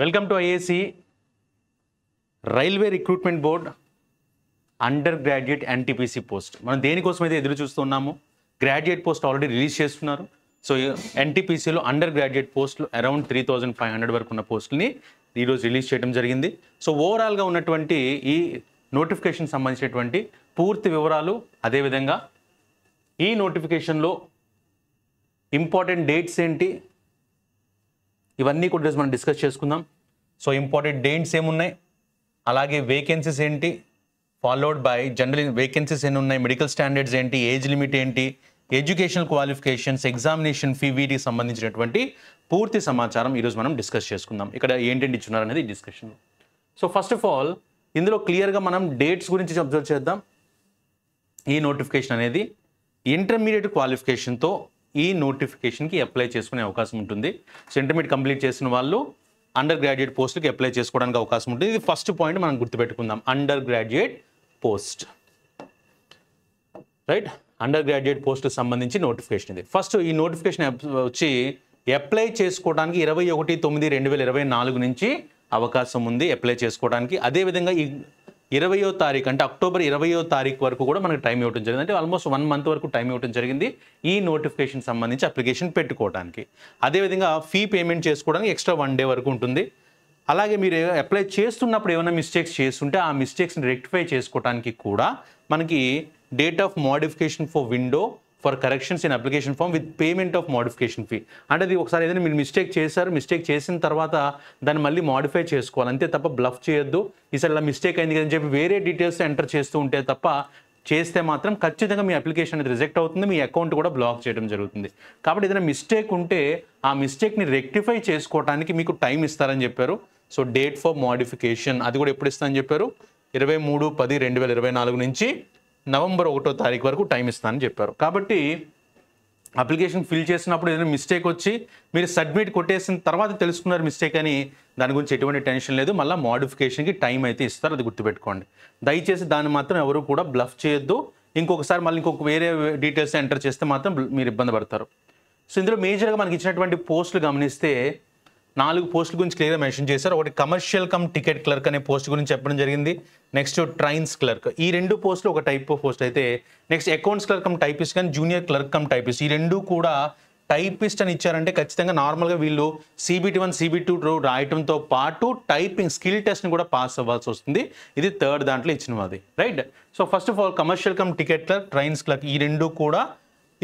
Welcome to IAC railway recruitment board under graduate NTPC post. మనం దేనికోసం అయితే ఎదురు చూస్తున్నాము. గ్రాడ్యుయేట్ పోస్ట్ ఆల్రెడీ రిలీజ్ చేస్తున్నారు. సో ఎన్టీపీసీలో అండర్ గ్రాడ్యుయేట్ పోస్టులు అరౌండ్ 3500 వరకు ఉన్న పోస్టులని ఈరోజు రిలీజ్ చేయడం జరిగింది. సో ఓవరాల్గా ఉన్నటువంటి ఈ నోటిఫికేషన్ సంబంధించినటువంటి పూర్తి వివరాలు, అదేవిధంగా ఈ నోటిఫికేషన్లో ఇంపార్టెంట్ డేట్స్ ఏంటి, ఇవన్నీ కూడా మనం డిస్కస్ చేసుకుందాం. సో ఇంపార్టెంట్ డేట్స్ ఏమున్నాయి, అలాగే వేకెన్సీస్ ఏంటి, ఫాలోడ్ బై జనరల్ వేకెన్సీస్ ఎన్ని ఉన్నాయి, మెడికల్ స్టాండర్డ్స్ ఏంటి, ఏజ్ లిమిట్ ఏంటి, ఎడ్యుకేషనల్ క్వాలిఫికేషన్స్, ఎగ్జామినేషన్ ఫీ, వీటికి సంబంధించినటువంటి పూర్తి సమాచారం ఈరోజు మనం డిస్కస్ చేసుకుందాం. ఇక్కడ ఏంటంటే ఇచ్చున్నారు అనేది discussion. So first of all ఇందులో క్లియర్గా మనం డేట్స్ గురించి అబ్జర్వ్ చేద్దాం. ఈ నోటిఫికేషన్ అనేది ఇంటర్మీడియట్ క్వాలిఫికేషన్తో ఈ నోటిఫికేషన్కి అప్లై చేసుకునే అవకాశం ఉంటుంది. సో ఇంటర్మీడియట్ కంప్లీట్ చేసిన వాళ్ళు అండర్ గ్రాడ్యుయేట్ పోస్ట్కి అప్లై చేసుకోవడానికి అవకాశం ఉంటుంది. ఇది ఫస్ట్ పాయింట్ మనం గుర్తుపెట్టుకుందాం, undergraduate post. Right, undergraduate పోస్ట్కి సంబంధించి నోటిఫికేషన్ ఇది. ఫస్ట్ ఈ నోటిఫికేషన్ వచ్చి అప్లై చేసుకోవడానికి 21/9/2024 నుంచి అవకాశం ఉంది అప్లై చేసుకోవడానికి. అదేవిధంగా ఈ 20వ తారీఖు అంటే అక్టోబర్ 20వ తారీఖు వరకు కూడా మనకు టైం ఇవ్వడం జరిగింది. అంటే ఆల్మోస్ట్ 1 మంత్ వరకు టైం ఇవ్వడం జరిగింది ఈ నోటిఫికేషన్ సంబంధించి అప్లికేషన్ పెట్టుకోవడానికి. అదేవిధంగా ఫీ పేమెంట్ చేసుకోవడానికి ఎక్స్ట్రా 1 డే వరకు ఉంటుంది. అలాగే మీరు అప్లై చేస్తున్నప్పుడు ఏమైనా మిస్టేక్స్ చేస్తుంటే ఆ మిస్టేక్స్ని రెక్టిఫై చేసుకోవడానికి కూడా మనకి date of modification for window for corrections in application form with payment of modification fee. అంటే అది ఒకసారి ఏదైనా మీరు మిస్టేక్ చేశారు, మిస్టేక్ చేసిన తర్వాత దాన్ని మళ్ళీ మోడిఫై చేసుకోవాలి, అంతే తప్ప బ్లఫ్ చేయొద్దు. ఈసారి ఇలా మిస్టేక్ అయింది కదని చెప్పి వేరే డీటెయిల్స్ ఎంటర్ చేస్తూ ఉంటే తప్ప చేస్తే మాత్రం ఖచ్చితంగా మీ అప్లికేషన్ అనేది రిజెక్ట్ అవుతుంది, మీ అకౌంట్ కూడా బ్లాక్ చేయడం జరుగుతుంది. కాబట్టి ఏదైనా మిస్టేక్ ఉంటే ఆ మిస్టేక్ని రెక్టిఫై చేసుకోవడానికి మీకు టైం ఇస్తారని చెప్పారు. సో డేట్ ఫర్ మోడిఫికేషన్ అది కూడా ఎప్పుడు ఇస్తారని చెప్పారు, 23/10/2024 నుంచి నవంబర్ 1వ తారీఖు వరకు టైం ఇస్తానని చెప్పారు. కాబట్టి అప్లికేషన్ ఫిల్ చేసినప్పుడు ఏదైనా మిస్టేక్ వచ్చి మీరు సబ్మిట్ కొట్టేసిన తర్వాత తెలుసుకున్నారు మిస్టేక్ అని, దాని గురించి ఎటువంటి టెన్షన్ లేదు. మళ్ళీ మోడిఫికేషన్కి టైం అయితే ఇస్తారు, అది గుర్తుపెట్టుకోండి. దయచేసి దాన్ని మాత్రం ఎవరు కూడా బ్లఫ్ చేయొద్దు. ఇంకొకసారి మళ్ళీ ఇంకొక వేరే డీటెయిల్స్ ఎంటర్ చేస్తే మాత్రం మీరు ఇబ్బంది పడతారు. సో ఇందులో మేజర్గా మనకి ఇచ్చినటువంటి పోస్టులు గమనిస్తే 4 పోస్టుల గురించి క్లియర్గా మెన్షన్ చేశారు. ఒకటి కమర్షియల్ కమ్ టికెట్ క్లర్క్ అనే పోస్ట్ గురించి చెప్పడం జరిగింది. నెక్స్ట్ ట్రైన్స్ క్లర్క్, ఈ 2 పోస్టులు ఒక టైప్ ఆఫ్ పోస్ట్ అయితే, next accounts clerk cum typist కానీ జూనియర్ క్లర్క్ కమ్ టైపిస్ట్, ఈ 2 కూడా టైపిస్ట్ అని ఇచ్చారంటే ఖచ్చితంగా నార్మల్గా వీళ్ళు CBT1 CBT2 రాయటంతో పాటు టైపింగ్ స్కిల్ టెస్ట్ని కూడా పాస్ అవ్వాల్సి వస్తుంది. ఇది 3rd దాంట్లో ఇచ్చినది. Right, so first of all commercial cum ticket clerk, trains clerk, ఈ 2 కూడా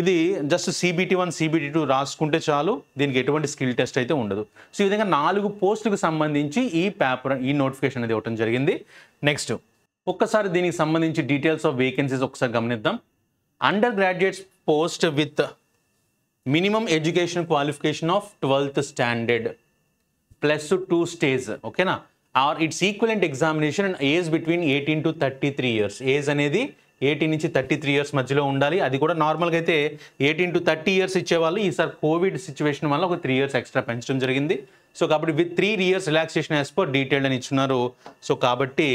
ఇది జస్ట్ CBT1 CBT2 రాసుకుంటే చాలు, దీనికి ఎటువంటి స్కిల్ టెస్ట్ అయితే ఉండదు. సో ఈ విధంగా 4 పోస్టులకు సంబంధించి ఈ నోటిఫికేషన్ అనేది ఇవ్వడం జరిగింది. నెక్స్ట్ ఒక్కసారి దీనికి సంబంధించి డీటెయిల్స్ ఆఫ్ వేకెన్సీస్ ఒకసారి గమనిద్దాం. Undergraduates post with minimum education qualification of 12th standard +2 stage, ఓకేనా, or it's equivalent examination and age between 18 to 33 years. Age అనేది 18 నుంచి 33 years మధ్యలో ఉండాలి. అది కూడా నార్మల్గా అయితే 18 to 30 years ఇచ్చేవాళ్ళు. ఈసారి కోవిడ్ సిచ్యువేషన్ వల్ల ఒక 3 years ఎక్స్ట్రా పెంచడం జరిగింది. సో కాబట్టి with 3 years relaxation as per detailed అని ఇచ్చున్నారు. సో కాబట్టి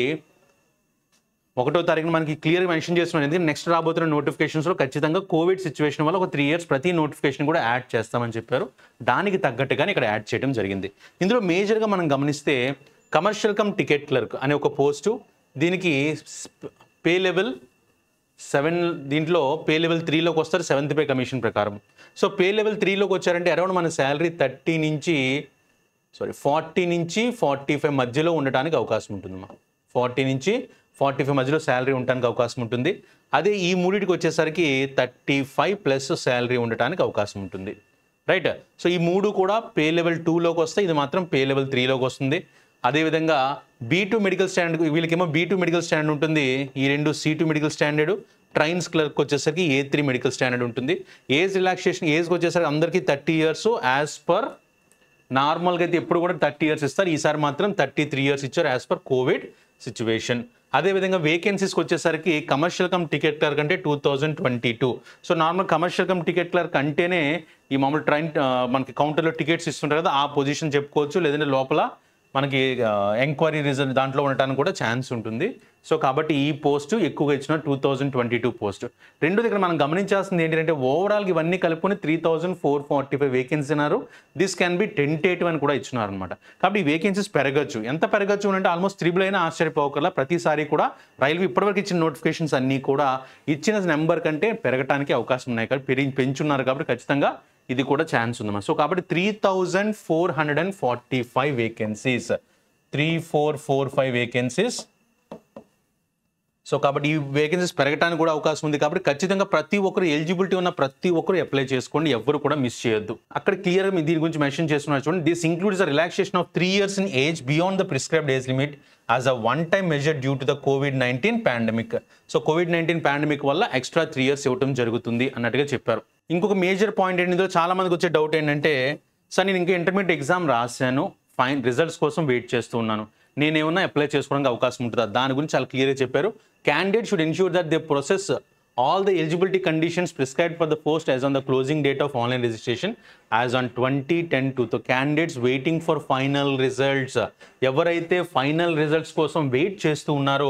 1వ తారీఖున మనకి క్లియర్గా మెన్షన్ చేస్తున్నాను, ఎందుకంటే నెక్స్ట్ రాబోతున్న నోటిఫికేషన్స్లో ఖచ్చితంగా కోవిడ్ సిచ్యువేషన్ వల్ల ఒక 3 years ప్రతి నోటిఫికేషన్ కూడా యాడ్ చేస్తామని చెప్పారు. దానికి తగ్గట్టుగానే ఇక్కడ యాడ్ చేయడం జరిగింది. ఇందులో మేజర్గా మనం గమనిస్తే కమర్షియల్ కమ్ టికెట్ క్లర్క్ అనే ఒక పోస్టు, దీనికి పే లెవెల్ 7, దీంట్లో పే లెవెల్ 3లోకి వస్తారు 7th పే కమిషన్ ప్రకారం. సో పే లెవెల్ 3లోకి వచ్చారంటే అరౌండ్ మన శాలరీ 40 నుంచి 45 మధ్యలో ఉండటానికి అవకాశం ఉంటుంది. 40 నుంచి 45 మధ్యలో శాలరీ ఉండడానికి అవకాశం ఉంటుంది. అదే ఈ మూడింటికి వచ్చేసరికి 35+ శాలరీ ఉండటానికి అవకాశం ఉంటుంది. రైట్, సో ఈ 3 కూడా పే లెవెల్ 2లోకి వస్తాయి, ఇది మాత్రం పే లెవెల్ 3లోకి వస్తుంది. అదేవిధంగా B2 మెడికల్ స్టాండర్డ్, వీళ్ళకేమో B2 మెడికల్ స్టాండర్డ్ ఉంటుంది, ఈ 2 C2 medical standard. Trains clerk వచ్చేసరికి A3 మెడికల్ స్టాండర్డ్ ఉంటుంది. ఏజ్ రిలాక్సేషన్ ఏజ్కి వచ్చేసరికి అందరికీ 30 years యాజ్ పర్ నార్మల్గా అయితే ఎప్పుడు కూడా 30 years ఇస్తారు, ఈసారి మాత్రం 33 years ఇచ్చారు యాజ్ పర్ కోవిడ్ సిచ్యువేషన్. అదేవిధంగా వేకెన్సీస్కి వచ్చేసరికి కమర్షియల్ కమ్ టికెట్ క్లర్క్ అంటే 2022. So normal commercial cum ticket clerk అంటేనే ఈ మామూలు ట్రైన్ మనకి కౌంటర్లో టికెట్స్ ఇస్తుంటారు కదా, ఆ పొజిషన్ చెప్పుకోవచ్చు. లేదంటే లోపల మనకి ఎంక్వైరీ రిజల్ట్ దాంట్లో ఉండటానికి కూడా ఛాన్స్ ఉంటుంది. సో కాబట్టి ఈ పోస్ట్ ఎక్కువగా ఇచ్చిన 2022 పోస్ట్. రెండోది ఇక్కడ మనం గమనించాల్సింది ఏంటంటే ఓవరాల్గా ఇవన్నీ కలుపుకొని 3445 వేకెన్సీ అన్నారు. దిస్ క్యాన్ బి టెంటేటివ్ అని కూడా ఇచ్చినారు అనమాట. కాబట్టి ఈ వేకెన్సీస్ పెరగచ్చు. ఎంత పెరగచ్చు అంటే ఆల్మోస్ట్ 3 అయినా ఆశ్చర్యపోకర్లా. ప్రతిసారి కూడా రైల్వే ఇప్పటివరకు ఇచ్చిన నోటిఫికేషన్స్ అన్నీ కూడా ఇచ్చిన నెంబర్ కంటే పెరగడానికి అవకాశం ఉన్నాయి. కాబట్టి పెంచున్నారు కాబట్టి ఖచ్చితంగా ఇది కూడా ఛాన్స్ ఉందన్నమాట. సో కాబట్టి 3445 వేకెన్సీస్, 3445 వేకెన్సీస్. సో కాబట్టి ఈ వేకెన్సీస్ పెరగడానికి కూడా అవకాశం ఉంది. కాబట్టి ఖచ్చితంగా ప్రతి ఒక్కరు ఎలిజిబిలిటీ ఉన్న ప్రతి ఒక్కరు అప్లై చేసుకోండి, ఎవరు కూడా మిస్ చేయొద్దు. అక్కడ క్లియర్గా దీని గురించి మెన్షన్ చేస్తున్నారు చూడండి. This includes the relaxation of 3 years in age beyond the prescribed age limit as a one time measure due to the COVID-19 pandemic. So COVID-19 pandemic వల్ల ఎక్స్ట్రా 3 years ఇవ్వడం జరుగుతుంది అన్నట్టుగా చెప్పారు. ఇంకొక మేజర్ పాయింట్ ఏంటంటే చాలా మందికి వచ్చే డౌట్ ఏంటంటే, సార్ నేను ఇంకా ఇంటర్మీడియట్ ఎగ్జామ్ రాశాను, ఫైన్ రిజల్ట్స్ కోసం వెయిట్ చేస్తూ ఉన్నాను, నేనేమన్నా అప్లై చేసుకోవడానికి అవకాశం ఉంటుందా? దాని గురించి చాలా క్లియర్గా చెప్పారు. Candidate should ensure that they process all the eligibility conditions prescribed for the post as on the closing date of online registration as on 2010. So candidates waiting for final results, ఎవరైతే final results కోసం wait చేస్తూ ఉన్నారో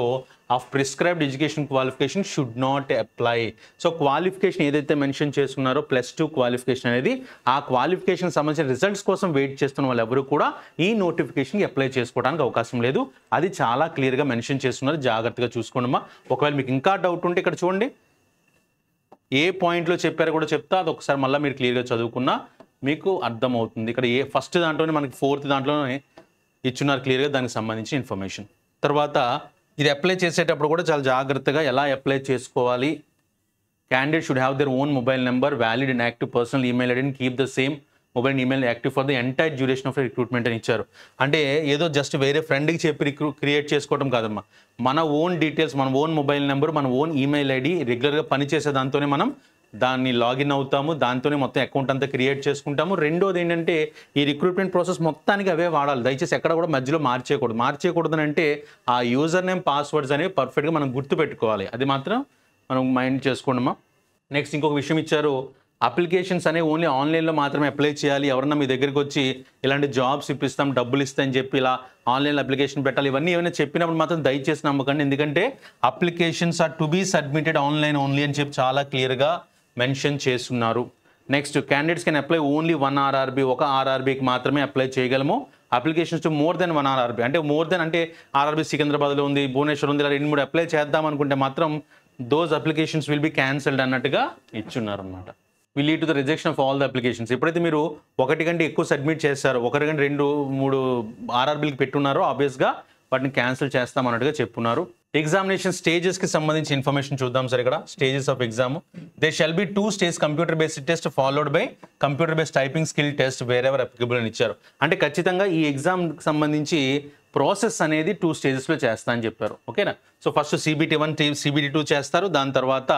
of prescribed education qualification should not apply. So qualification ఏదైతే mention చేస్తున్నారో +2 qualification అనేది, ఆ qualification సంబంధించిన results కోసం వెయిట్ చేస్తున్న వాళ్ళు ఎవరు కూడా ఈ నోటిఫికేషన్కి అప్లై చేసుకోవడానికి అవకాశం లేదు. అది చాలా క్లియర్గా మెన్షన్ చేస్తున్నారు, జాగ్రత్తగా చూసుకోండమ్మా. ఒకవేళ మీకు ఇంకా డౌట్ ఉంటే ఇక్కడ చూడండి, ఏ పాయింట్లో చెప్పారో కూడా చెప్తా, అది ఒకసారి మళ్ళీ మీరు క్లియర్గా చదువుకున్నా మీకు అర్థమవుతుంది. ఇక్కడ ఫస్ట్ దాంట్లోనే మనకి 4th దాంట్లోనే ఇచ్చున్నారు క్లియర్గా దానికి సంబంధించిన ఇన్ఫర్మేషన్. తర్వాత ఇది అప్లై చేసేటప్పుడు కూడా చాలా జాగ్రత్తగా ఎలా అప్లై చేసుకోవాలి. Candidate should have their own mobile number, valid and active personal email ID and keep the same mobile email active for the entire duration of recruitment అని ఇచ్చారు. అంటే ఏదో జస్ట్ వేరే ఫ్రెండ్కి చెప్పి క్రియేట్ చేసుకోవడం కాదమ్మా, మన ఓన్ డీటెయిల్స్, మన ఓన్ మొబైల్ నెంబర్, మన ఓన్ ఈమెయిల్ ఐడి రెగ్యులర్గా పనిచేసే దాంతోనే మనం దాన్ని లాగిన్ అవుతాము, దాంతోనే మొత్తం అకౌంట్ అంతా క్రియేట్ చేసుకుంటాము. రెండోది ఏంటంటే ఈ రిక్రూట్మెంట్ ప్రాసెస్ మొత్తానికి అవే వాడాలి. దయచేసి ఎక్కడ కూడా మధ్యలో మార్చేయకూడదు అంటే ఆ యూజర్ నేమ్ పాస్వర్డ్స్ అనేవి పర్ఫెక్ట్గా మనం గుర్తుపెట్టుకోవాలి. అది మాత్రం మనం మైండ్ చేసుకోండమ్మా. నెక్స్ట్ ఇంకొక విషయం ఇచ్చారు, అప్లికేషన్స్ అనేవి ఓన్లీ ఆన్లైన్లో మాత్రమే అప్లై చేయాలి. ఎవరన్నా మీ దగ్గరికి వచ్చి ఇలాంటి జాబ్స్ ఇప్పిస్తాం, డబ్బులు ఇస్తామని చెప్పి ఇలా ఆన్లైన్లో అప్లికేషన్ పెట్టాలి, ఇవన్నీ ఏమైనా చెప్పినప్పుడు మాత్రం దయచేసి నమ్మకండి. ఎందుకంటే applications are to be submitted online only అని చెప్పి చాలా క్లియర్గా మెన్షన్ చేస్తున్నారు. Next candidates can apply only 1 RRB, ఒక RRBకి మాత్రమే అప్లై చేయగలము. Applications to more than 1 RRB అంటే అంటే RRB సికింద్రాబాద్లో ఉంది, భువనేశ్వర్ ఉంది, ఇలా 2-3 అప్లై చేద్దాం అనుకుంటే మాత్రం those applications will be cancelled అన్నట్టుగా ఇచ్చున్నారు అనమాట. Will lead to the rejection of all the applications. ఎప్పుడైతే మీరు ఒకటి కంటే ఎక్కువ సబ్మిట్ చేస్తారో, ఒకటి కంటే 2-3 RRBలకి పెట్టున్నారో ఆబ్వియస్గా వాటిని క్యాన్సిల్ చేస్తాం అన్నట్టుగా చెప్పున్నారు. ఎగ్జామినేషన్ స్టేజెస్కి సంబంధించి ఇన్ఫర్మేషన్ చూద్దాం సార్. ఇక్కడ stages of exam, they shall be 2 stage computer based test followed by computer based typing skill test wear ever applicable అని ఇచ్చారు. అంటే ఖచ్చితంగా ఈ ఎగ్జామ్కి సంబంధించి ప్రాసెస్ అనేది 2 స్టేజెస్లో చేస్తా అని చెప్పారు. ఓకేనా? సో ఫస్ట్ CBT1, CBT2 చేస్తారు, దాని తర్వాత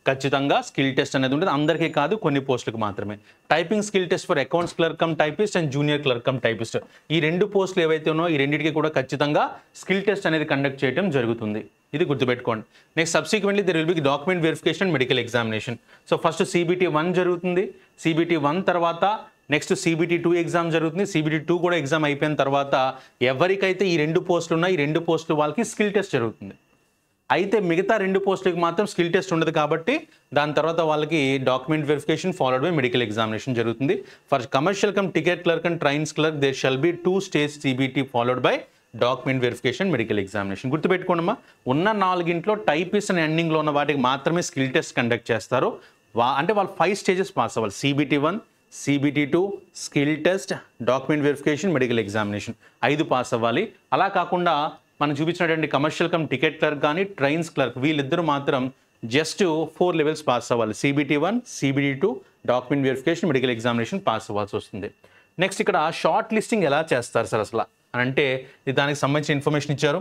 ఖచ్చితంగా స్కిల్ టెస్ట్ అనేది ఉంటుంది. అందరికీ కాదు, కొన్ని పోస్టులకు మాత్రమే. Typing skill test for accounts clerk cum typist and junior clerk cum typist, ఈ 2 పోస్టులు ఏవైతే ఉన్నాయో ఈ రెండింటికి కూడా ఖచ్చితంగా స్కిల్ టెస్ట్ అనేది కండక్ట్ చేయడం జరుగుతుంది. ఇది గుర్తుపెట్టుకోండి. Next subsequently there will B document verification and medical examination. So first CBT1 జరుగుతుంది, CBT1 తర్వాత నెక్స్ట్ CBT2 ఎగ్జామ్ జరుగుతుంది. CBT2 కూడా ఎగ్జామ్ అయిపోయిన తర్వాత ఎవరికైతే ఈ 2 పోస్టులు ఉన్నాయి, ఈ 2 పోస్టులు వాళ్ళకి స్కిల్ టెస్ట్ జరుగుతుంది. అయితే మిగతా 2 పోస్టులకి మాత్రం స్కిల్ టెస్ట్ ఉండదు కాబట్టి దాని తర్వాత వాళ్ళకి document verification followed by medical examination జరుగుతుంది. For commercial cum ticket clerk and trains clerk there shall be 2 stage CBT followed by document verification medical examination. గుర్తుపెట్టుకోండమ్మా, ఉన్న 4 టైపిస్ట్ అండ్ ఎండింగ్లో ఉన్న వాటికి మాత్రమే స్కిల్ టెస్ట్ కండక్ట్ చేస్తారు. అంటే వాళ్ళు 5 స్టేజెస్ పాస్ అవ్వాలి. CBT1, CBT2, skill test, document verification, medical examination 5 pass అవ్వాలి. అలా కాకుండా మనం చూపించినటువంటి కమర్షియల్ కమ్ టికెట్ క్లర్క్ కానీ ట్రైన్స్ క్లర్క్ వీళ్ళిద్దరూ మాత్రం జస్ట్ 4 లెవెల్స్ పాస్ అవ్వాలి. CBT1, CBT2, document verification, medical examination pass అవ్వాల్సి వస్తుంది. నెక్స్ట్ ఇక్కడ షార్ట్ లిస్టింగ్ ఎలా చేస్తారు సార్ అసలు అంటే దానికి సంబంధించిన ఇన్ఫర్మేషన్ ఇచ్చారు.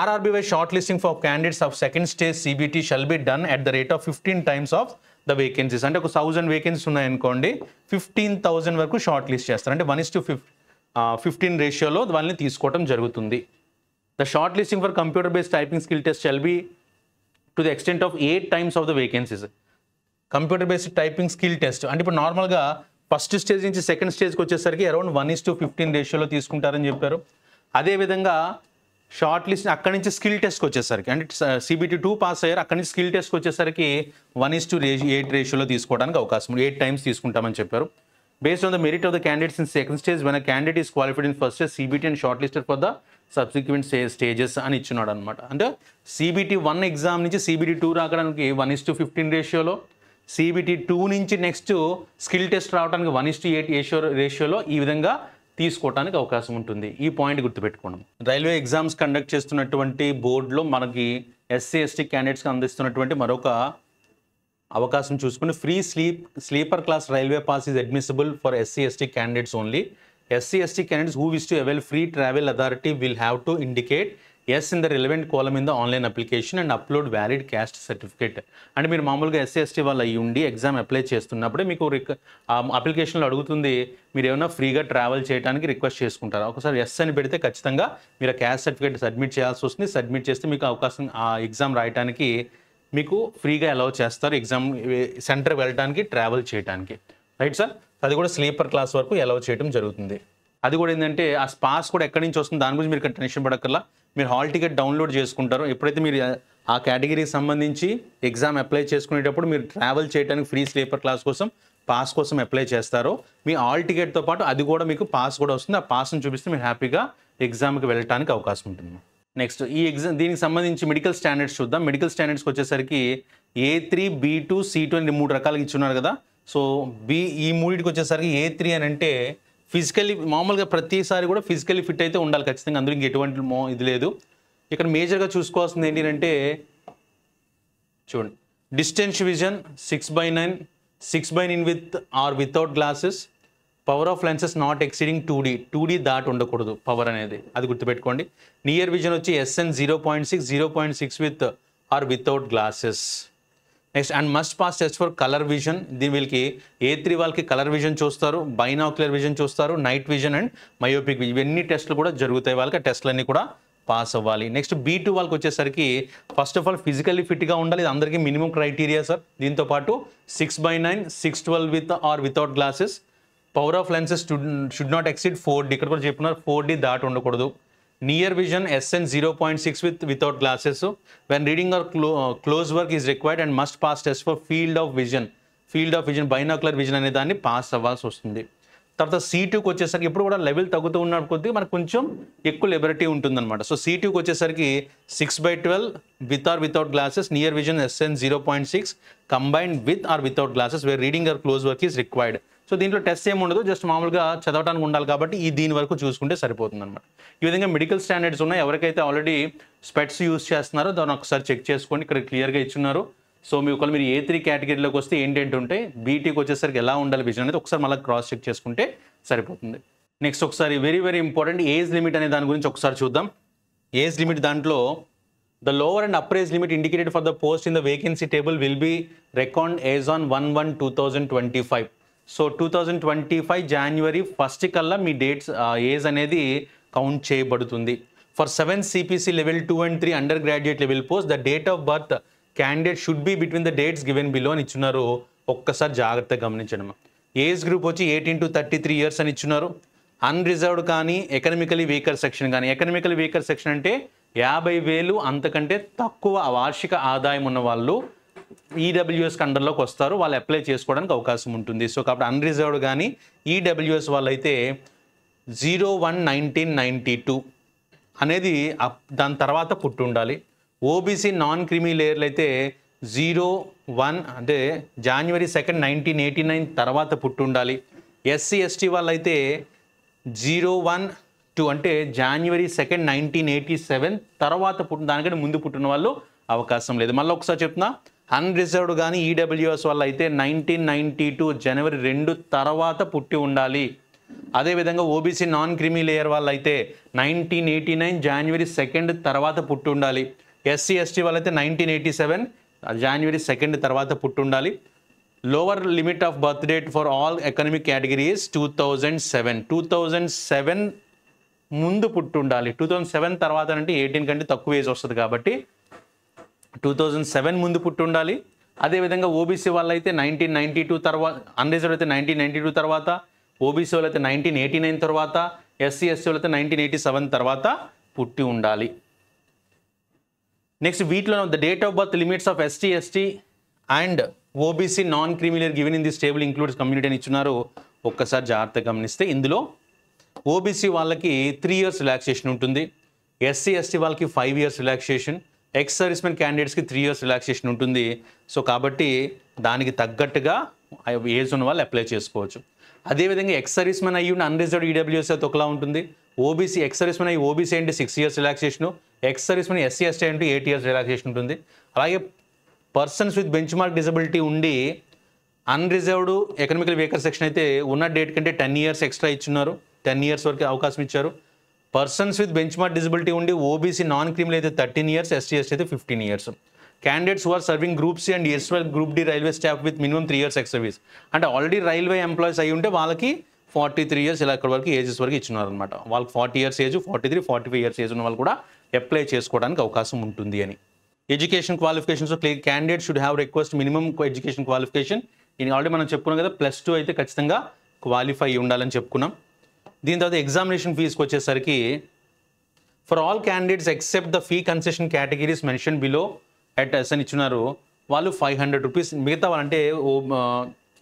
RRB wise short listing for candidates of second stage CBT shall be done at the rate of 15 times of the vacancies. అంటే ఒక 1000 వేకెన్సీస్ ఉన్నాయనుకోండి, 15,000 వరకు షార్ట్ లిస్ట్ చేస్తారు. అంటే 1:15 రేషియోలో వాళ్ళని తీసుకోవడం జరుగుతుంది. The short listing for computer based typing skill test shall be to the extent of 8 times of the vacancies. Computer based typing skill test అంటే ఇప్పుడు నార్మల్గా ఫస్ట్ స్టేజ్ నుంచి సెకండ్ స్టేజ్కి వచ్చేసరికి అరౌండ్ 1:15 రేషియోలో తీసుకుంటారని చెప్పారు. అదేవిధంగా షార్ట్ లిస్ట్ అక్కడి నుంచి స్కిల్ టెస్ట్కి వచ్చేసరికి అంటే CBT 2 పాస్ అయ్యారు, అక్కడి నుంచి స్కిల్ టెస్ట్కి వచ్చేసరికి 1:8 రేషియోలో తీసుకోవడానికి అవకాశం ఉంది. 8 times తీసుకుంటామని చెప్పారు. Based on the merit of the candidates in second stage, when a candidate is qualified in first stage, CBT and shortlisted for the subsequent stages అని ఇచ్చినాడు అనమాట. అంటే CBT 1 ఎగ్జామ్ నుంచి CBT 2 రావడానికి 1:15 రేషియోలో, CBT 2 నుంచి నెక్స్ట్ స్కిల్ టెస్ట్ రావడానికి 1:8 రేషియోలో ఈ విధంగా తీసుకోవడానికి అవకాశం ఉంటుంది. ఈ పాయింట్ గుర్తుపెట్టుకోండి. రైల్వే ఎగ్జామ్స్ కండక్ట్ చేస్తున్నటువంటి బోర్డులో మనకి SC ST క్యాండిడేట్స్కి అందిస్తున్నటువంటి మరొక అవకాశం చూసుకుని free sleeper class railway pass is admissible for SC ST candidates only. SC ST candidates who wish to avail free travel authority will have to indicate yes in the relevant column in the online application and upload valid caste certificate. అంటే మీరు మామూలుగా SC ST వాళ్ళు అయ్యి ఉండి exam apply చేస్తున్నప్పుడే మీకు అప్లికేషన్లో అడుగుతుంది మీరు ఏమైనా ఫ్రీగా ట్రావెల్ చేయడానికి రిక్వెస్ట్ చేసుకుంటారు. ఒకసారి ఎస్ అని పెడితే ఖచ్చితంగా మీరు క్యాస్ట్ సర్టిఫికేట్ సబ్మిట్ చేయాల్సి వస్తుంది. సబ్మిట్ చేస్తే మీకు అవకాశం ఆ ఎగ్జామ్ రాయడానికి మీకు ఫ్రీగా అలౌ చేస్తారు ఎగ్జామ్ సెంటర్ వెళ్ళడానికి ట్రావెల్ చేయడానికి. రైట్ సార్, అది కూడా స్లీపర్ క్లాస్ వరకు అలౌ చేయడం జరుగుతుంది. అది కూడా ఏంటంటే ఆ పాస్ కూడా ఎక్కడి నుంచి వస్తుంది దాని గురించి మీరు టెన్షన్ పడక్కర్లా. మీరు హాల్ టికెట్ డౌన్లోడ్ చేసుకుంటారు. ఎప్పుడైతే మీరు ఆ కేటగిరీకి సంబంధించి ఎగ్జామ్ అప్లై చేసుకునేటప్పుడు మీరు ట్రావెల్ చేయడానికి ఫ్రీ స్లీపర్ క్లాస్ కోసం పాస్ కోసం అప్లై చేస్తారో మీ హాల్ టికెట్తో పాటు అది కూడా మీకు పాస్ కూడా వస్తుంది. ఆ పాస్ని చూపిస్తే మీరు హ్యాపీగా ఎగ్జామ్కి వెళ్ళడానికి అవకాశం ఉంటుంది. నెక్స్ట్ ఈ ఎగ్జామ్ దీనికి సంబంధించి మెడికల్ స్టాండర్డ్స్ చూద్దాం. మెడికల్ స్టాండర్డ్స్కి వచ్చేసరికి A3, B2, C2 అని 3 రకాలుగా ఇచ్చున్నారు కదా. సో ఈ మూడింటికి వచ్చేసరికి A3 అని అంటే ఫిజికల్లీ మామూలుగా ప్రతిసారి కూడా ఫిజికల్లీ ఫిట్ అయితే ఉండాలి ఖచ్చితంగా, అందులో ఇంక ఎటువంటి ఇది లేదు. ఇక్కడ మేజర్గా చూసుకోవాల్సింది ఏంటంటే చూడండి, distance vision 6/9, 6/9 with or without glasses, power of lenses not exceeding 2D దాటి ఉండకూడదు పవర్ అనేది, అది గుర్తుపెట్టుకోండి. నియర్ విజన్ వచ్చి SN 0.6 with or without glasses. Next and must pass test for colour vision. దీని వీళ్ళకి A3 వాళ్ళకి కలర్ విజన్ చూస్తారు, బైనాక్యులర్ విజన్ చూస్తారు, night vision and myopic vision, ఇవన్నీ టెస్టులు కూడా జరుగుతాయి వాళ్ళకి. ఆ టెస్టులన్నీ కూడా పాస్ అవ్వాలి. నెక్స్ట్ B2 వాళ్ళకి వచ్చేసరికి ఫస్ట్ ఆఫ్ ఆల్ ఫిజికల్లీ ఫిట్గా ఉండాలి, ఇది అందరికీ మినిమం క్రైటీరియా సార్. దీంతోపాటు 6/9, 6/12 with or without glasses, power of lenses should not exceed 4D, ఇక్కడ కూడా చెప్పున్నారు 4D దాటి ఉండకూడదు. Near vision SN 0.6 without glasses. When reading or close work is required and must pass test for field of vision binocular vision అనే దాన్ని pass అవ్వాల్సి వస్తుంది. తర్వాత C2కి వచ్చేసరికి ఇప్పుడు కూడా లెవెల్ తగ్గుతూ ఉన్న కొద్దీ మనకు కొంచెం ఎక్కువ లిబర్టీ ఉంటుందన్నమాట. సో C2కి వచ్చేసరికి 6/12 with or without glasses, near vision SN 0.6 combined with or without glasses, where reading or close work is required. So దీంట్లో టెస్ట్ ఏమి ఉండదు, జస్ట్ మామూలుగా చదవడానికి ఉండాలి కాబట్టి దీని వరకు చూసుకుంటే సరిపోతుంది అనమాట. ఈ విధంగా మెడికల్ స్టాండర్డ్స్ ఉన్నాయి. ఎవరికైతే ఆల్రెడీ స్పెట్స్ యూజ్ చేస్తున్నారో దాన్ని ఒకసారి చెక్ చేసుకోండి, ఇక్కడ క్లియర్గా ఇచ్చున్నారు. సో మీ ఒకవేళ మీరు A3 కేటగిరీలోకి వస్తే ఏంటంటే ఉంటాయి, BTకి వచ్చేసరికి ఎలా ఉండాలి విజన్ అనేది ఒకసారి మళ్ళీ క్రాస్ చెక్ చేసుకుంటే సరిపోతుంది. నెక్స్ట్ ఒకసారి very very important age limit అనే దాని గురించి ఒకసారి చూద్దాం. ఏజ్ లిమిట్ దాంట్లో the lower and upper age limit indicated for the post in the vacancy table will be record age on 1/1/2025. So 2025 January 1 కల్లా మీ డేట్స్ ఏజ్ అనేది count చేయబడుతుంది. For 7 CPC level 2 and 3 under graduate level post the date of birth candidate should be between the dates given below అని ఇచ్చున్నారు. ఒక్కసారి జాగ్రత్తగా గమనించడం. Age group వచ్చి 18 to 33 years అని ఇచ్చున్నారు. అన్రిజర్వ్డ్ కానీ ఎకనామికలీ వీకర్ సెక్షన్ కానీ, ఎకనామికలీ వీకర్ సెక్షన్ అంటే 50,000 అంతకంటే తక్కువ వార్షిక ఆదాయం ఉన్న వాళ్ళు EWS అండర్లోకి వస్తారు, వాళ్ళు అప్లై చేసుకోవడానికి అవకాశం ఉంటుంది. సో కాబట్టి అన్రిజర్వ్డ్ కానీ EWS వాళ్ళైతే 01/1992 అనేది దాని తర్వాత పుట్టి ఉండాలి. OBC నాన్ క్రిమీ లేయర్లు అయితే 01 అంటే January 2, 1989 తర్వాత పుట్టి ఉండాలి. SC ST వాళ్ళైతే 01/2 అంటే January 2, 1987 తర్వాత పుట్టిన దానికంటే ముందు పుట్టిన వాళ్ళు అవకాశం లేదు. మళ్ళీ ఒకసారి చెప్తున్నా, అన్రిజర్వ్డ్ కానీ EWS వల్ల అయితే 1992 January 2 తర్వాత పుట్టి ఉండాలి. అదేవిధంగా OBC నాన్ క్రిమీ లేయర్ వాళ్ళు అయితే 1989 January 2 తర్వాత పుట్టి ఉండాలి. SC ST వాళ్ళైతే 1987 January 2 తర్వాత పుట్టి ఉండాలి. Lower limit of birth date for all economic categories 2007 ముందు పుట్టి ఉండాలి. 2007 తర్వాత అంటే 18 కంటే తక్కువ ఏజ్ వస్తుంది కాబట్టి 2007 ముందు పుట్టి ఉండాలి. అదేవిధంగా OBC వాళ్ళైతే 1992 తర్వాత, అన్రిజర్వ్డ్ అయితే 1992 తర్వాత, ఓబీసీ వాళ్ళైతే 1989 తర్వాత, ఎస్సీ ఎస్టీ వాళ్ళైతే 1987 తర్వాత పుట్టి ఉండాలి. నెక్స్ట్ వీటిలో the date of birth limits of ST ST and OBC non creamy layer given in this table includes community అని ఇచ్చున్నారు. ఒక్కసారి జాగ్రత్తగా గమనిస్తే ఇందులో ఓబీసీ వాళ్ళకి 3 years రిలాక్సేషన్ ఉంటుంది, ఎస్సీ ఎస్టీ వాళ్ళకి 5 years రిలాక్సేషన్, ఎక్స్ సర్వీస్మెన్ క్యాండిడేట్స్కి 3 years రిలాక్సేషన్ ఉంటుంది. సో కాబట్టి దానికి తగ్గట్టుగా ఏజ్ ఉన్న వాళ్ళు అప్లై చేసుకోవచ్చు. అదేవిధంగా ఎక్స్ సర్వీస్మెన్ అయ్యి ఉన్న అన్రిజర్వ్డ్ ఈడబ్ల్యూఎస్ అయితే ఒకలా ఉంటుంది. ఓబీసీ ఎక్స్ సర్వీస్మెన్ అయ్యి ఓబీసీ అంటే 6 years relaxation, ex servicemen SC ST అంటే 8 years రిలాక్సేషన్ ఉంటుంది. అలాగే persons with benchmark disability ఉండి అన్రిజర్వ్డ్ ఎకనామికల్ వీకర్ సెక్షన్ అయితే ఉన్న డేట్ కంటే 10 years ఎక్స్ట్రా ఇచ్చున్నారు, 10 years వరకు అవకాశం ఇచ్చారు. Persons with benchmark disability ఉండి ఓబీసీ నాన్ క్రిమినల్ అయితే 13 years, ఎస్టీ ఎస్టీ అయితే 15 years. Candidates who are serving group C and as well group D railway staff with minimum 3 years ex service, అంటే already railway employees అయి ఉంటే వాళ్ళకి 43 years ఇలా ఇక్కడ వరకు ఏజెస్ వరకు ఇచ్చున్నారు అనమాట. వాళ్ళకి 40 years ఏజ్, 43, 45 years ఏజ్ ఉన్న వాళ్ళు కూడా అప్లై చేసుకోవడానికి అవకాశం ఉంటుంది అని. Education qualifications candidate should have request minimum education qualification. ఇది ఆల్రెడీ మనం చెప్పుకున్నాం కదా, +2 అయితే ఖచ్చితంగా క్వాలిఫై ఉండాలని చెప్పుకున్నాం. దీని తర్వాత ఎగ్జామినేషన్ ఫీజుకి వచ్చేసరికి for all candidates except the fee concession categories mention below at as అని ఇచ్చున్నారు. వాళ్ళు 500 rupees, మిగతా వాళ్ళంటే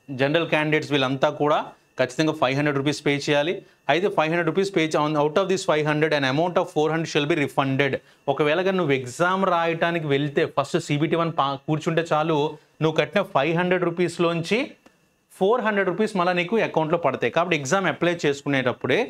జనరల్ క్యాండిడేట్స్ వీళ్ళంతా కూడా ఖచ్చితంగా 500 rupees పే చేయాలి. అయితే 500 rupees pay out of this 500 and amount of 400 shall be refunded. ఒకవేళ నువ్వు ఎగ్జామ్ రాయడానికి వెళ్తే ఫస్ట్ CBT 1 కూర్చుంటే చాలు, నువ్వు కట్టిన 500 rupeesలోంచి 400 rupees మళ్ళీ నీకు అకౌంట్లో పడతాయి. కాబట్టి ఎగ్జామ్ అప్లై చేసుకునేటప్పుడే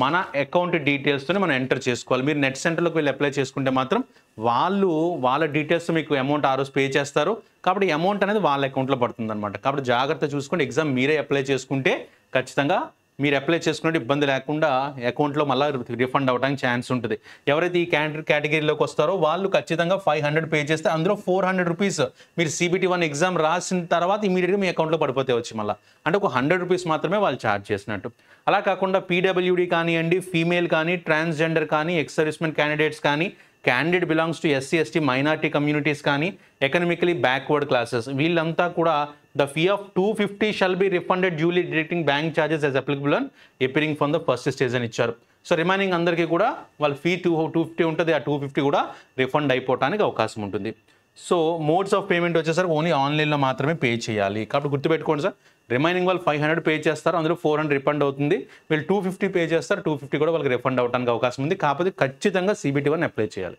మన అకౌంట్ డీటెయిల్స్తోనే మనం ఎంటర్ చేసుకోవాలి. మీరు నెట్ సెంటర్లోకి వెళ్ళి అప్లై చేసుకుంటే మాత్రం వాళ్ళ డీటెయిల్స్ మీకు అమౌంట్ ఆ రోజు పే చేస్తారు. కాబట్టి అమౌంట్ అనేది వాళ్ళ అకౌంట్లో పడుతుంది అనమాట. కాబట్టి జాగ్రత్త చూసుకోండి. ఎగ్జామ్ మీరే అప్లై చేసుకుంటే ఖచ్చితంగా మీరు అప్లై చేసుకునే ఇబ్బంది లేకుండా అకౌంట్లో మళ్ళీ రిఫండ్ అవ్వడానికి ఛాన్స్ ఉంటుంది. ఎవరైతే ఈ కేటగిరీలోకి వస్తారో వాళ్ళు ఖచ్చితంగా 500 పే చేస్తే అందులో 400 rupees మీరు CBT 1 ఎగ్జామ్ రాసిన తర్వాత ఇమీడియట్గా మీ అకౌంట్లో పడిపోతే వచ్చి మళ్ళీ, అంటే ఒక 100 rupees మాత్రమే వాళ్ళు ఛార్జ్ చేసినట్టు. అలా కాకుండా PWD కానివ్వండి, ఫీమేల్ కానీ, ట్రాన్స్జెండర్ కానీ, ఎక్స్ సర్వీస్మెన్ క్యాండిడేట్స్ కానీ, candidate belongs to SC ST minority communities కానీ, ఎకనామికలీ బ్యాక్వర్డ్ క్లాసెస్ వీళ్ళంతా కూడా the fee of 250 shall be refunded duly deducting bank charges as applicable and appearing from the first stage అని ఇచ్చారు. So remaining అందరికీ కూడా వాళ్ళ fee 250 ఉంటుంది, ఆ 250 కూడా రిఫండ్ అయిపోవడానికి అవకాశం ఉంటుంది. సో మోడ్స్ ఆఫ్ పేమెంట్ వచ్చేసరికి ఓన్లీ ఆన్లైన్లో మాత్రమే పే చేయాలి. కాబట్టి గుర్తుపెట్టుకోండి సార్, రిమైనింగ్ వాళ్ళు 500 పే చేస్తారు, అందులో 400 రిఫండ్ అవుతుంది. వీళ్ళు 250 పే చేస్తారు, 250 కూడా వాళ్ళకి రిఫండ్ అవడానికి అవకాశం ఉంది. కాకపోతే ఖచ్చితంగా CBT 1 అప్లై చేయాలి,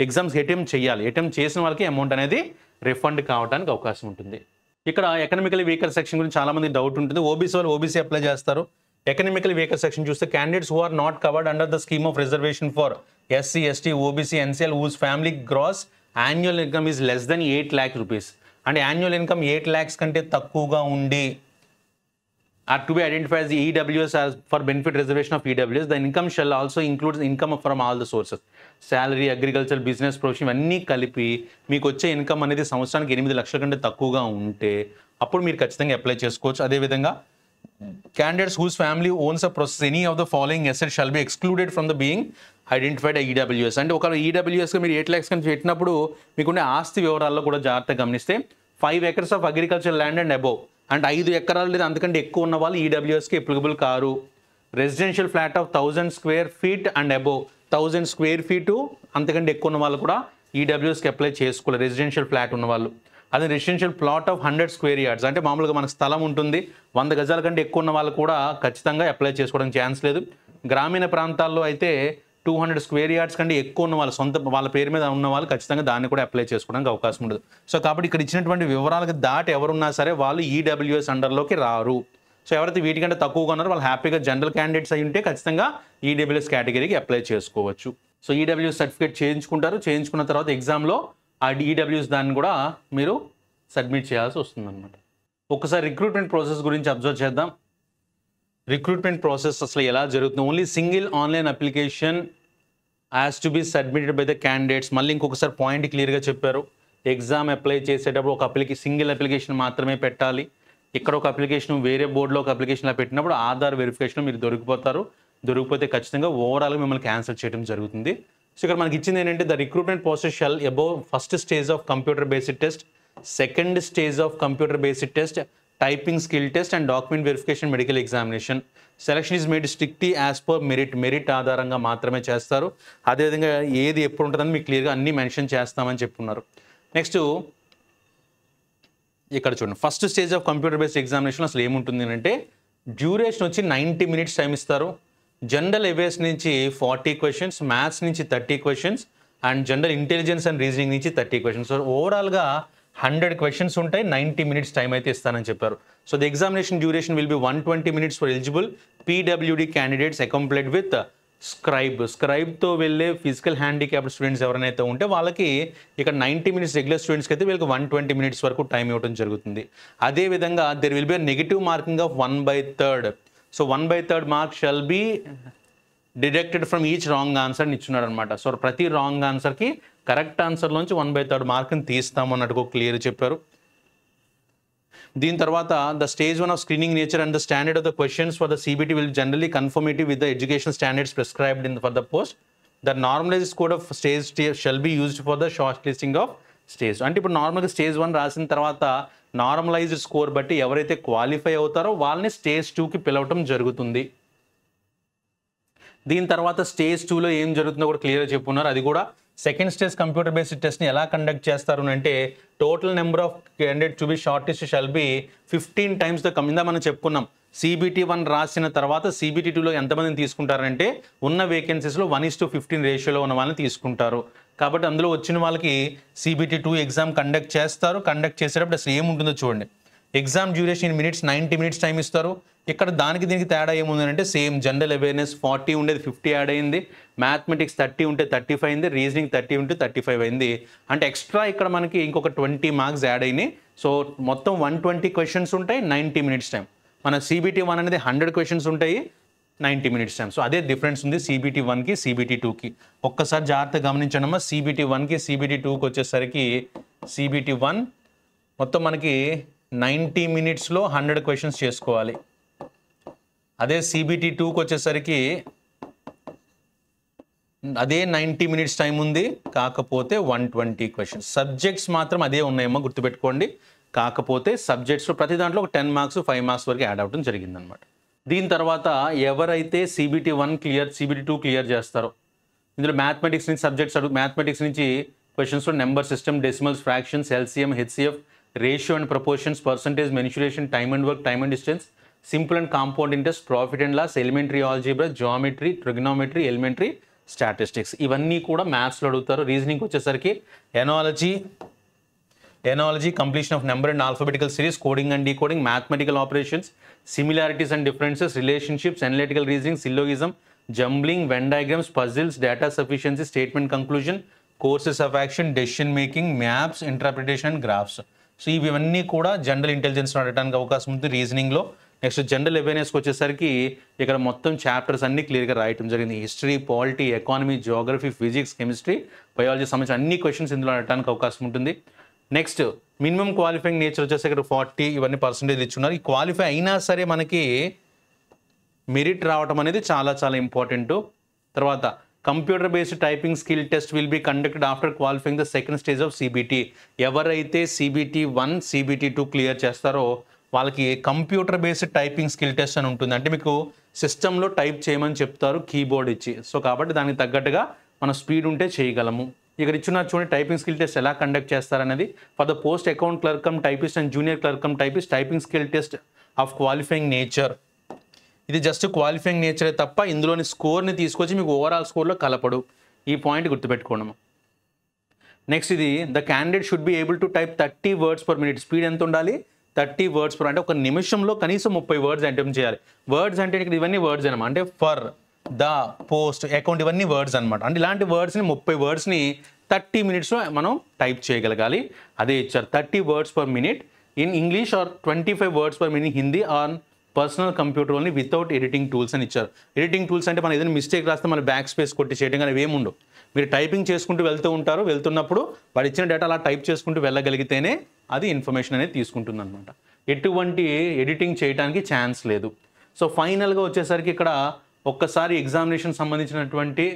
ఎగ్జామ్స్ అటెంప్ట్ చేయాలి. అటెంప్ట్ చేసిన వాళ్ళకి అమౌంట్ అనేది రిఫండ్ కావడానికి అవకాశం ఉంటుంది. ఇక్కడ ఎకనామికలీ వీకర్ సెక్షన్ గురించి చాలామంది డౌట్ ఉంటుంది. ఓబీసీ వాళ్ళు ఓబీసీ అప్లై చేస్తారు. ఎకనామికలీ వీకర్ సెక్షన్ చూస్తే candidates who are not covered under the scheme of reservation for SC ST OBC NCL whose family gross annual income is less than 8 lakh rupees, అంటే annual income 8 lakhs కంటే తక్కువగా ఉండి are to be identified as the EWS as for benefit reservation of EWS. The income shall also include income from all the sources. Salary, agriculture, business, profession అన్నీ కలిపి మీకు వచ్చే income అనేది సంవత్సరానికి 8 లక్షల కంటే తక్కువగా ఉంటే అప్పుడు మీరు ఖచ్చితంగా అప్లై చేసుకోవచ్చు. అదేవిధంగా candidates whose family owns a process any of the following asset shall be excluded from the being identified EWS. అంటే ఒక EWSగా మీరు 8 lakhs కనుక పెట్టినప్పుడు మీకుండే ఆస్తి వివరాల్లో కూడా జాగ్రత్తగా గమనిస్తే 5 acres of agriculture land and above, అంటే 5 ఎకరాలు లేదా అంతకంటే ఎక్కువ ఉన్న వాళ్ళు EWSకి అప్లికబుల్ కారు. Residential flat of 1000 square feet and above, 1000 square feet అంతకంటే ఎక్కువ ఉన్న వాళ్ళు కూడా EWSకి అప్లై చేసుకోవాలి, రెసిడెన్షియల్ ఫ్లాట్ ఉన్న వాళ్ళు. అదే residential plot of 100 square yards, అంటే మామూలుగా మనకు స్థలం ఉంటుంది 100 గజాల కంటే ఎక్కువ ఉన్న వాళ్ళు కూడా ఖచ్చితంగా అప్లై చేసుకోవడానికి ఛాన్స్ లేదు. గ్రామీణ ప్రాంతాల్లో అయితే 200 square yards కంటే ఎక్కువ ఉన్న వాళ్ళు సొంత వాళ్ళ పేరు మీద ఉన్న వాళ్ళు ఖచ్చితంగా దాన్ని కూడా అప్లై చేసుకోవడానికి అవకాశం ఉండదు. సో కాబట్టి ఇక్కడ ఇచ్చినటువంటి వివరాలకు దాటి ఎవరున్నా సరే వాళ్ళు EWS అండర్లోకి రారు. సో ఎవరైతే వీటికంటే తక్కువగా ఉన్నారో వాళ్ళు హ్యాపీగా జనరల్ క్యాండిడేట్స్ అయి ఉంటే ఖచ్చితంగా EWS కేటగిరీకి అప్లై చేసుకోవచ్చు. సో EWS సర్టిఫికేట్ చేయించుకుంటారు, చేయించుకున్న తర్వాత ఎగ్జామ్లో ఆ EWS దాన్ని కూడా మీరు సబ్మిట్ చేయాల్సి వస్తుంది అనమాట. ఒకసారి రిక్రూట్మెంట్ ప్రాసెస్ గురించి అబ్జర్వ్ చేద్దాం. రిక్రూట్మెంట్ ప్రాసెస్ అసలు ఎలా జరుగుతుంది? Only single online application as to be submitted by the candidates. మళ్ళీ ఇంకొకసారి పాయింట్ క్లియర్గా చెప్పారు, ఎగ్జామ్ అప్లై చేసేటప్పుడు ఒక సింగిల్ అప్లికేషన్ మాత్రమే పెట్టాలి. ఇక్కడ ఒక అప్లికేషన్ వేరే బోర్డులో ఒక అప్లికేషన్లో పెట్టినప్పుడు ఆధార్ వెరిఫికేషన్ మీరు దొరికిపోతారు. దొరికిపోతే ఖచ్చితంగా ఓవరాల్గా మిమ్మల్ని క్యాన్సిల్ చేయడం జరుగుతుంది. సో ఇక్కడ మనకి ఇచ్చింది ఏంటంటే the recruitment process shall above first stage of computer based test, second stage of computer based test, typing skill test and document verification medical examination. Selection is made strictly as per merit ఆధారంగా మాత్రమే చేస్తారు. అదేవిధంగా ఏది ఎప్పుడు ఉంటుందని మీకు క్లియర్గా అన్నీ మెన్షన్ చేస్తామని చెప్పున్నారు. నెక్స్ట్ ఇక్కడ చూడండి, first stage of computer based examination అసలు ఏముంటుంది అంటే డ్యూరేషన్ వచ్చి 90 minutes టైం ఇస్తారు. జనరల్ అవేర్స్ నుంచి 40 questions, మ్యాథ్స్ నుంచి 30 questions and general intelligence and reasoning నుంచి 30 questions. సో ఓవరాల్గా 100 questions ఉంటాయి, 90 minutes టైం అయితే ఇస్తానని చెప్పారు. So the examination duration will be 120 minutes for eligible పీడబ్ల్యూడి క్యాండిడేట్స్ అకంప్లీట్ విత్ స్క్రైబ్తో వెళ్ళే ఫిజికల్ హ్యాండిక్యాప్డ్ స్టూడెంట్స్ ఎవరైతే ఉంటే వాళ్ళకి ఇక్కడ 90 minutes రెగ్యులర్ స్టూడెంట్స్కి అయితే వీళ్ళకి 120 minutes వరకు టైం ఇవ్వడం జరుగుతుంది. అదేవిధంగా there will be negative marking of 1/3. So 1/3 mark shall be deducted from each wrong answer ఇచ్చున్నాడు అనమాట. సో ప్రతి రాంగ్ ఆన్సర్కి కరెక్ట్ ఆన్సర్లోంచి 1/3 మార్క్ని తీస్తాము అన్నట్టు క్లియర్ చెప్పారు. దీని తర్వాత the stage 1 of screening nature and the standard of the questions for the CBT will generally conformative with the education standards prescribed in for the post. The normalized code of stage shall be used for the short listing of stage. అంటే ఇప్పుడు నార్మల్గా stage 1 రాసిన తర్వాత normalised score బట్టి ఎవరైతే qualify అవుతారో వాళ్ళని stage 2కి పిలవటం జరుగుతుంది. దీని తర్వాత స్టేజ్ 2లో ఏం జరుగుతుందో కూడా క్లియర్గా చెప్పున్నారు. అది కూడా సెకండ్ స్టేజ్ కంప్యూటర్ బేస్డ్ టెస్ట్ని ఎలా కండక్ట్ చేస్తారు అంటే total number of candidate to be short list shall be 15 times the కింద మనం చెప్పుకున్నాం. CBT 1 రాసిన తర్వాత CBT 2లో ఎంతమందిని తీసుకుంటారంటే ఉన్న వేకెన్సీస్లో 1:15 రేషియోలో ఉన్న వాళ్ళని తీసుకుంటారు. కాబట్టి అందులో వచ్చిన వాళ్ళకి CBT 2 ఎగ్జామ్ కండక్ట్ చేస్తారు. కండక్ట్ చేసేటప్పుడు అసలు ఏముంటుందో చూడండి. Exam duration in minutes 90 minutes time ఇస్తారు. ఇక్కడ దానికి దీనికి తేడా ఏముందంటే సేమ్ జనరల్ అవేర్నెస్ 40 ఉండేది 50 యాడ్ అయింది, మ్యాథమెటిక్స్ 30 ఉంటే 35 అయింది, రీజనింగ్ 30 ఉంటే 35 అయింది. అంటే ఎక్స్ట్రా ఇక్కడ మనకి ఇంకొక 20 మార్క్స్ యాడ్ అయినాయి. సో మొత్తం 120 questions ఉంటాయి, 90 minutes టైం. మన CBT 1 అనేది 100 questions ఉంటాయి, 90 minutes టైం. సో అదే డిఫరెన్స్ ఉంది CBT 1కి CBT 2కి. ఒక్కసారి జాగ్రత్తగా గమనించండి. CBT 1కి CBT 2కి వచ్చేసరికి CBT 1 మొత్తం మనకి 90 minutesలో 100 questions చేసుకోవాలి. అదే CBT 2కి వచ్చేసరికి అదే 90 minutes టైం ఉంది, కాకపోతే 120 questions. సబ్జెక్ట్స్ మాత్రం అదే ఉన్నాయేమో గుర్తుపెట్టుకోండి. కాకపోతే సబ్జెక్ట్స్లో ప్రతి దాంట్లో ఒక 10 marks 5 marks వరకు యాడ్ అవడం జరిగిందనమాట. దీని తర్వాత ఎవరైతే CBT 1 క్లియర్ CBT 2 క్లియర్ చేస్తారో ఇందులో మ్యాథమెటిక్స్ నుంచి సబ్జెక్ట్స్ మ్యాథమెటిక్స్ నుంచి క్వశ్చన్స్లో number system, decimals, fractions, LCM, HCF, ratio and proportions, percentage, mensuration, time and work, time and distance, simple and compound interest, profit and loss, elementary algebra, geometry, trigonometry, elementary statistics ఇవన్నీ కూడా మ్యాథ్స్లో అడుగుతారు. Reasoning వచ్చేసరికి analogy, completion of number and alphabetical series, coding and decoding, mathematical operations, similarities and differences, relationships, analytical reasoning, syllogism, jumbling, Venn diagrams, puzzles, data sufficiency, statement conclusion, courses of action, decision making, maps, interpretation and graphs. So ఇవన్నీ కూడా general intelligence అడగడానికి అవకాశం ఉంది రీజనింగ్లో. Next general అవేర్నెస్కి వచ్చేసరికి ఇక్కడ మొత్తం chapters అన్ని క్లియర్గా రాయటం జరిగింది. History, polity, economy, Geography, physics, chemistry, biology సంబంధించిన అన్ని క్వశ్చన్స్ ఇందులో అడగడానికి అవకాశం ఉంటుంది. నెక్స్ట్ మినిమం క్వాలిఫైయింగ్ నేచర్ వచ్చేసి ఇక్కడ 40 ఇవన్నీ పర్సెంటేజ్ ఇచ్చున్నారు. ఈ క్వాలిఫై అయినా సరే మనకి మెరిట్ రావటం అనేది చాలా చాలా ఇంపార్టెంట్. తర్వాత computer based typing skill test will be conducted after qualifying the second stage of CBT. ఎవరైతే CBT 1 CBT 2 క్లియర్ చేస్తారో వాళ్ళకి computer based typing skill test అని ఉంటుంది. అంటే మీకు సిస్టంలో టైప్ చేయమని చెప్తారు కీబోర్డ్ ఇచ్చి. సో కాబట్టి దానికి తగ్గట్టుగా మన స్పీడ్ ఉంటే చేయగలము. ఇక్కడ ఇచ్చిన చూడండి టైపింగ్ స్కిల్ టెస్ట్ ఎలా కండక్ట్ చేస్తారనేది. For the post account clerk cum typist and junior clerk cum typist typing skill test of qualifying nature. ఇది జస్ట్ క్వాలిఫైయింగ్ నేచరే తప్ప ఇందులోని స్కోర్ని తీసుకొచ్చి మీకు ఓవరాల్ స్కోర్లో కలపడు. ఈ పాయింట్ గుర్తుపెట్టుకోవడం. నెక్స్ట్ ఇది the candidate should be able to type 30 words per minute. Speed ఎంత ఉండాలి? 30 words per, అంటే ఒక నిమిషంలో కనీసం 30 words అటెంప్ట్ చేయాలి. వర్డ్స్ అంటే ఇక్కడ ఇవన్నీ వర్డ్స్ అనమాట. అంటే ఫర్, ద, పోస్ట్, అకౌంట్ ఇవన్నీ వర్డ్స్ అనమాట. అంటే ఇలాంటి వర్డ్స్ని 30 wordsని 30 minutesలో మనం టైప్ చేయగలగాలి. అదే ఇచ్చారు 30 words per minute in English are 25 words per minute Hindi on personal computer only without editing tools అని ఇచ్చారు. ఎడిటింగ్ టూల్స్ అంటే మనం ఏదైనా మిస్టేక్ రాస్తే మన బ్యాక్ స్పేస్ కొట్టి చేయడం కానీ ఏముండవు. మీరు టైపింగ్ చేసుకుంటూ వెళ్తున్నప్పుడు వాడు ఇచ్చిన డేటా అలా టైప్ చేసుకుంటూ వెళ్ళగలిగితేనే అది ఇన్ఫర్మేషన్ అనేది తీసుకుంటుంది అనమాట. ఎటువంటి ఎడిటింగ్ చేయడానికి ఛాన్స్ లేదు. సో ఫైనల్గా వచ్చేసరికి ఇక్కడ ఒక్కసారి ఎగ్జామినేషన్ సంబంధించినటువంటి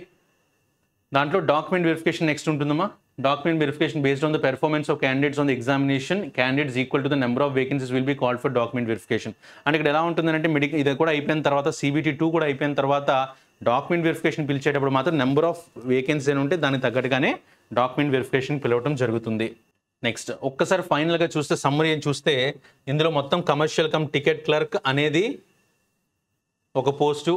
దాంట్లో డాక్యుమెంట్ వెరిఫికేషన్ నెక్స్ట్ ఉంటుందమ్మా. Document verification based on the performance of candidates on the examination candidates equal to the number of vacancies will be called for document verification. అంటే ఇక్కడ ఎలా ఉంటుందంటే ఇది కూడా అయిపోయిన తర్వాత CBT 2 కూడా అయిపోయిన తర్వాత డాక్యుమెంట్ వెరిఫికేషన్ పిలిచేటప్పుడు మాత్రం నెంబర్ ఆఫ్ వేకెన్సీ అని ఉంటే దానికి తగ్గట్టుగానే డాక్యుమెంట్ వెరిఫికేషన్ పిలవడం జరుగుతుంది. నెక్స్ట్ ఒక్కసారి ఫైనల్గా చూస్తే సమ్మరీ అని చూస్తే ఇందులో మొత్తం కమర్షియల్ కమ్ టికెట్ క్లర్క్ అనేది ఒక post,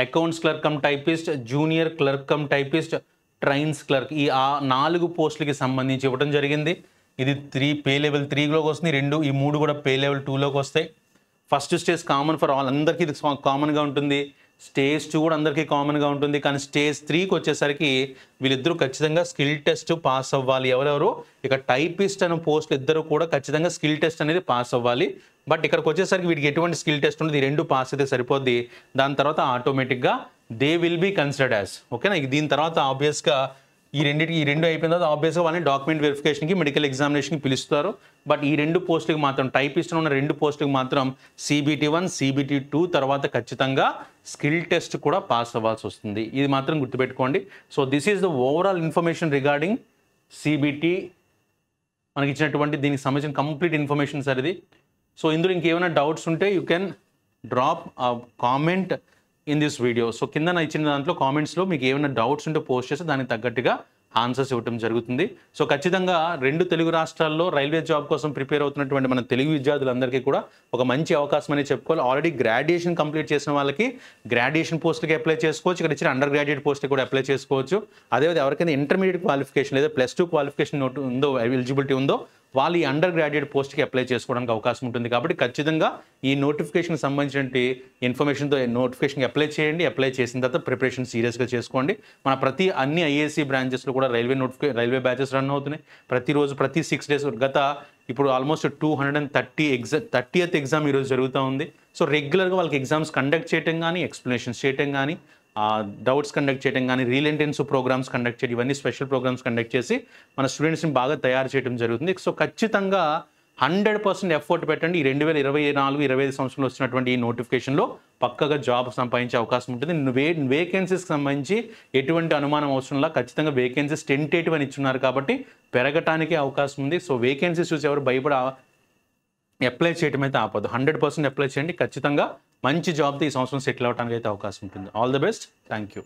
accounts clerk cum typist, junior clerk cum typist, trains clerk ఈ 4 పోస్టులకి సంబంధించి ఇవ్వడం జరిగింది. ఇది 3 పే లెవెల్ 3లోకి వస్తుంది, ఈ 3 కూడా పే లెవెల్ 2లోకి వస్తాయి. First stage common for all, అందరికీ ఇది కామన్గా ఉంటుంది. స్టేజ్ 2 కూడా అందరికీ కామన్గా ఉంటుంది. కానీ స్టేజ్ 3కి వచ్చేసరికి వీళ్ళిద్దరూ ఖచ్చితంగా స్కిల్ టెస్ట్ పాస్ అవ్వాలి. ఎవరెవరు ఇక టైపిస్ట్ అనే పోస్టులు ఇద్దరు కూడా ఖచ్చితంగా స్కిల్ టెస్ట్ అనేది పాస్ అవ్వాలి. బట్ ఇక్కడికి వచ్చేసరికి వీటికి ఎటువంటి స్కిల్ టెస్ట్ ఉండదు, ఈ 2 పాస్ అయితే సరిపోద్ది. దాని తర్వాత ఆటోమేటిక్గా they will be considered as, ఓకేనా. దీని తర్వాత ఆబ్వియస్గా ఈ 2 అయిపోయిన తర్వాత ఆబ్వియస్గా వాళ్ళని డాక్యుమెంట్ వెరిఫికేషన్కి మెడికల్ ఎగ్జామినేషన్కి పిలుస్తారు. బట్ ఈ 2 పోస్టులకు మాత్రం టైపిస్ట్ ఉన్న 2 పోస్టులకు మాత్రం CBT 1 CBT 2 తర్వాత ఖచ్చితంగా స్కిల్ టెస్ట్ కూడా పాస్ అవ్వాల్సి వస్తుంది. ఇది మాత్రం గుర్తుపెట్టుకోండి. So this is the overall information regarding CBT మనకి ఇచ్చినటువంటి దీనికి సంబంధించిన కంప్లీట్ ఇన్ఫర్మేషన్ సార్ ఇది. సో ఇందులో ఇంకేమైనా డౌట్స్ ఉంటే you can drop comment in this video. So కింద నా ఇచ్చిన దాంట్లో కామెంట్స్లో మీకు ఏమైనా డౌట్స్ ఉంటే పోస్ట్ చేస్తే దానికి తగ్గట్టుగా ఆన్సర్స్ ఇవ్వడం జరుగుతుంది. సో ఖచ్చితంగా 2 తెలుగు రాష్ట్రాల్లో రైల్వే జాబ్ కోసం ప్రిపేర్ అవుతున్నటువంటి మన తెలుగు విద్యార్థులందరికీ కూడా ఒక మంచి అవకాశం అనేది చెప్పుకోవాలి. ఆల్రెడీ గ్రాడ్యుయేషన్ కంప్లీట్ చేసిన వాళ్ళకి గ్రాడ్యుయేషన్ పోస్ట్కి అప్లై చేసుకోవచ్చు, ఇక్కడ ఇచ్చిన అండర్ గ్రాడ్యుయేట్ పోస్ట్కి కూడా అప్లై చేసుకోవచ్చు. అదేవిధంగా ఎవరికైనా ఇంటర్మీడియట్ క్వాలిఫికేషన్ లేదా +2 క్వాలిఫికేషన్ ఉందో ఎలిజిబిలిటీ ఉందో వాళ్ళు ఈ అండర్ గ్రాడ్యుయేట్ పోస్ట్కి అప్లై చేసుకోవడానికి అవకాశం ఉంటుంది. కాబట్టి ఖచ్చితంగా ఈ నోటిఫికేషన్కి సంబంధించిన ఇన్ఫర్మేషన్తో నోటిఫికేషన్కి అప్లై చేయండి. అప్లై చేసిన తర్వాత ప్రిపరేషన్ సీరియస్గా చేసుకోండి. మన అన్ని IAC బ్రాంచెస్లో కూడా రైల్వే బ్యాచెస్ రన్ అవుతున్నాయి. ప్రతిరోజు ప్రతి 6 days ఇప్పుడు ఆల్మోస్ట్ 230th ఎగ్జామ్ ఈరోజు జరుగుతూ ఉంది. సో రెగ్యులర్గా వాళ్ళకి ఎగ్జామ్స్ కండక్ట్ చేయడం కానీ, ఎక్స్ప్లెనేషన్స్ చేయడం కానీ, డౌట్స్ కండక్ట్ చేయడం కానీ, రీల్ ఇంటెన్సివ్ ప్రోగ్రామ్స్ కండక్ట్ చేయడం, ఇవన్నీ స్పెషల్ ప్రోగ్రామ్స్ కండక్ట్ చేసి మన స్టూడెంట్స్ని బాగా తయారు చేయడం జరుగుతుంది. సో ఖచ్చితంగా 100% ఎఫర్ట్ పెట్టండి. ఈ 2024-25 సంవత్సరంలో వచ్చినటువంటి ఈ నోటిఫికేషన్లో పక్కగా జాబ్ సంపాదించే అవకాశం ఉంటుంది. వేకెన్సీస్కి సంబంధించి ఎటువంటి అనుమానం అవసరంలా ఖచ్చితంగా వేకెన్సీస్ టెంటేటివ్ అని ఇచ్చున్నారు కాబట్టి పెరగటానికి అవకాశం ఉంది. సో వేకెన్సీస్ చూసి ఎవరు భయపడి అప్లై చేయడం అయితే ఆపదు. 100% అప్లై చేయండి. ఖచ్చితంగా మంచి జాబ్తో ఈ సంవత్సరం సెటిల్ అవ్వడానికి అయితే అవకాశం ఉంటుంది. All the best. Thank you.